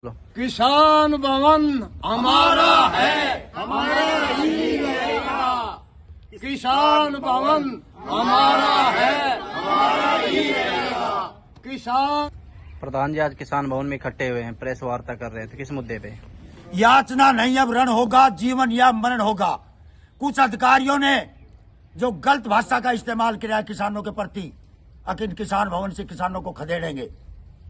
किसान भवन हमारा है, हमारा ही रहेगा। किसान भवन हमारा है, हमारा ही रहेगा। किसान। प्रधान जी आज किसान भवन में इकट्ठे हुए हैं, प्रेस वार्ता कर रहे थे, किस मुद्दे पे? याचना नहीं अब रण होगा, जीवन या मरण होगा। कुछ अधिकारियों ने जो गलत भाषा का इस्तेमाल किया है किसानों के प्रति, अकिन किसान भवन से किसानों को खदेड़ेंगे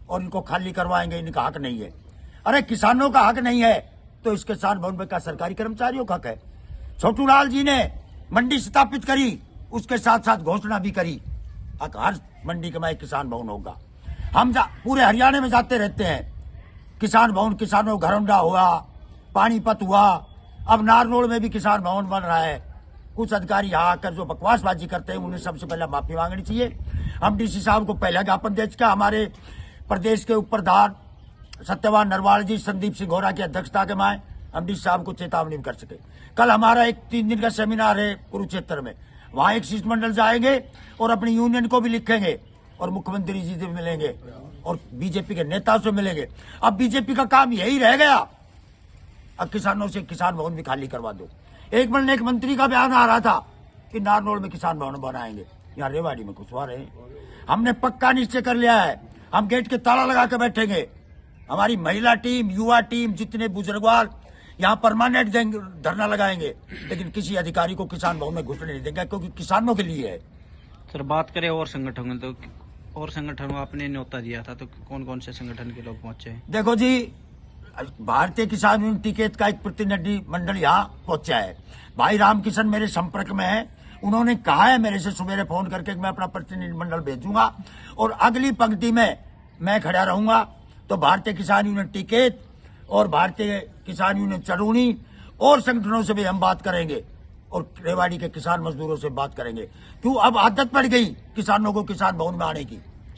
और इनको खाली करवाएंगे। इनका हक नहीं है। अरे किसानों का हक नहीं है तो इस किसान भवन में क्या सरकारी कर्मचारियों का हक है? छोटू लाल जी ने मंडी स्थापित करी, उसके साथ साथ घोषणा भी करी हर मंडी के में किसान भवन होगा। हम पूरे हरियाणा में जाते रहते हैं। किसान भवन, किसानों घरौंडा हुआ, पानीपत हुआ, अब नारनौल में भी किसान भवन बन रहा है। कुछ अधिकारी यहाँ आकर जो बकवासबाजी करते हैं उन्हें सबसे पहले माफी मांगनी चाहिए। हम डीसी साहब को पहला ज्ञापन दे चुका। हमारे प्रदेश के उप प्रधान सत्यवान नरवाल जी संदीप सिंह घोरा की अध्यक्षता के में हम डीसी साहब को चेतावनी भी कर सके। कल हमारा एक 3 दिन का सेमिनार है कुरुक्षेत्र में, वहां एक शिष्टमंडल जाएंगे और अपनी यूनियन को भी लिखेंगे और मुख्यमंत्री जी से मिलेंगे और बीजेपी के नेताओं से मिलेंगे। अब बीजेपी का काम यही रह गया, अब किसानों से किसान भवन भी खाली करवा दो। एक मंत्री का बयान आ रहा था कि नारनौल में किसान भवन बनाएंगे, यहाँ रेवाड़ी में घुसवा रहे हैं। हमने पक्का निश्चय कर लिया है, हम गेट के ताला लगा के बैठेंगे। हमारी महिला टीम, युवा टीम, जितने बुजुर्गवार यहाँ परमानेंट धरना लगाएंगे, लेकिन किसी अधिकारी को किसान भवन में घुसने नहीं देंगे, क्योंकि किसानों के लिए है। सर बात करें और संगठन, तो और संगठनों आपने न्योता दिया था, तो कौन कौन से संगठन के लोग पहुंचे? देखो जी, भारतीय किसान यूनियन टिकैत का एक प्रतिनिधि मंडल यहाँ पहुंचा है। भाई रामकिशन मेरे संपर्क में है, उन्होंने कहा है मेरे से सवेरे फोन करके कि मैं अपना प्रतिनिधि मंडल भेजूंगा और अगली पंक्ति में मैं खड़ा रहूंगा। तो भारतीय किसान यूनियन टिकैत और भारतीय किसान यूनियन चरूनी और संगठनों से भी हम बात करेंगे और रेवाड़ी के किसान मजदूरों से बात करेंगे। क्यों अब आदत पड़ गई किसानों को किसान भवन में आने की,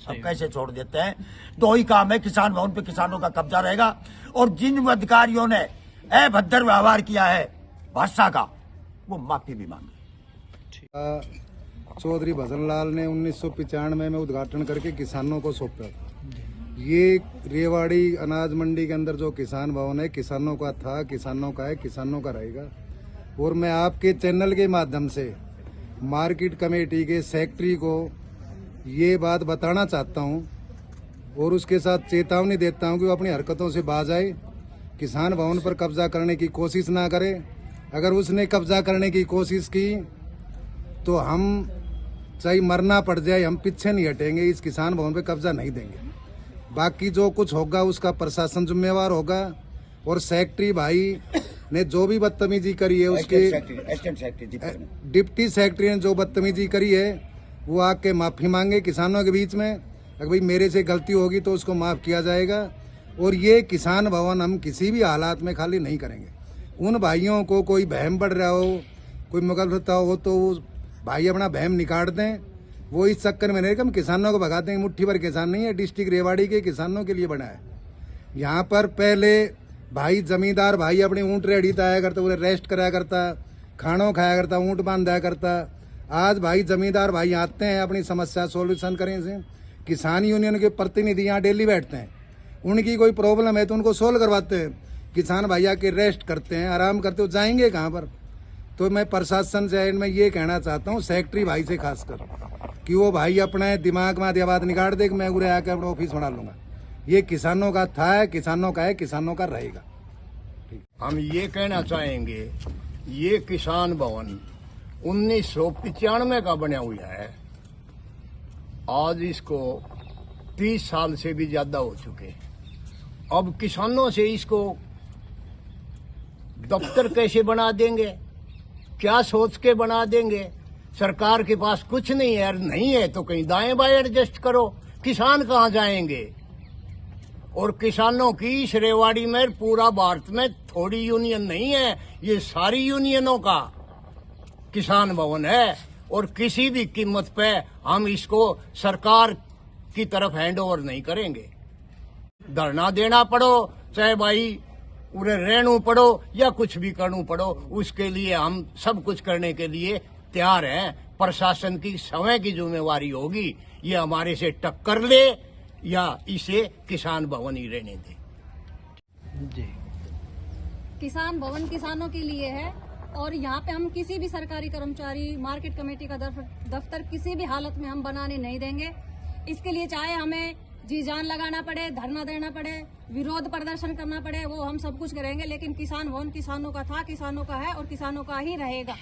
अब कैसे छोड़ देते हैं? दो ही काम है, किसान भवन पे किसानों का कब्जा रहेगा और जिन अधिकारियों ने अभद्र व्यवहार किया है भाषा का, वो माफी भी मांगे। चौधरी भजन लाल ने 1995 में उद्घाटन करके किसानों को सौंपा था। ये रेवाड़ी अनाज मंडी के अंदर जो किसान भवन है किसानों का था, किसानों का है, किसानों का रहेगा। और मैं आपके चैनल के माध्यम से मार्केट कमेटी के सेक्रेटरी को ये बात बताना चाहता हूँ और उसके साथ चेतावनी देता हूँ कि वो अपनी हरकतों से बाज आए, किसान भवन पर कब्जा करने की कोशिश ना करे। अगर उसने कब्जा करने की कोशिश की तो हम चाहे मरना पड़ जाए, हम पीछे नहीं हटेंगे, इस किसान भवन पे कब्जा नहीं देंगे। बाकी जो कुछ होगा उसका प्रशासन जिम्मेवार होगा। और सेक्रेटरी भाई ने जो भी बदतमीजी करी है, उसके डिप्टी सेक्रेटरी ने जो बदतमीजी करी है वो आके माफी मांगे किसानों के बीच में। अगर भाई मेरे से गलती होगी तो उसको माफ किया जाएगा। और ये किसान भवन हम किसी भी हालात में खाली नहीं करेंगे। उन भाइयों को कोई बहम बढ़ रहा हो, कोई मुगलता हो, तो वो भाई अपना बहम निकाल दें। वो इस चक्कर में नहीं कि हम किसानों को भगाते हैं। मुट्ठी भर किसान नहीं है, डिस्ट्रिक्ट रेवाड़ी के किसानों के लिए बना है। यहाँ पर पहले भाई जमींदार भाई अपने ऊँट रेडी आया करता, उन्हें रेस्ट कराया करता, खानों खाया करता, ऊँट बांधा करता। आज भाई जमींदार भाई आते हैं अपनी समस्या सोल्यूशन करें से। किसान यूनियन के प्रतिनिधि यहाँ डेली बैठते हैं, उनकी कोई प्रॉब्लम है तो उनको सोल्व करवाते हैं। किसान भैया के रेस्ट करते हैं, आराम करते हो, जाएंगे कहाँ पर? तो मैं प्रशासन से मैं ये कहना चाहता हूँ सेक्रेटरी भाई से खासकर कि वो भाई अपने दिमाग में आधी बात निकाल दे कि मैं उरे आके अपना ऑफिस बना लूंगा। ये किसानों का था, किसानों का है, किसानों का रहेगा। हम ये कहना चाहेंगे, ये किसान भवन 1995 का बना हुआ है, आज इसको 30 साल से भी ज्यादा हो चुके। अब किसानों से इसको दफ्तर कैसे बना देंगे, क्या सोच के बना देंगे? सरकार के पास कुछ नहीं है, नहीं है तो कहीं दाएं बाएं एडजस्ट करो। किसान कहाँ जाएंगे? और किसानों की इस रेवाड़ी में, पूरा भारत में थोड़ी यूनियन नहीं है, ये सारी यूनियनों का किसान भवन है। और किसी भी कीमत पे हम इसको सरकार की तरफ हैंड ओवर नहीं करेंगे। धरना देना पड़ो, चाहे भाई उन्हें रहना पड़ो या कुछ भी करना पड़ो, उसके लिए हम सब कुछ करने के लिए तैयार हैं। प्रशासन की समय की जिम्मेवारी होगी, ये हमारे से टक्कर ले या इसे किसान भवन ही रहने दे। जी। किसान भवन किसानों के लिए है और यहाँ पे हम किसी भी सरकारी कर्मचारी, मार्केट कमेटी का दफ्तर किसी भी हालत में हम बनाने नहीं देंगे। इसके लिए चाहे हमें जी जान लगाना पड़े, धरना देना पड़े, विरोध प्रदर्शन करना पड़े, वो हम सब कुछ करेंगे, लेकिन किसान भवन किसानों का था, किसानों का है और किसानों का ही रहेगा।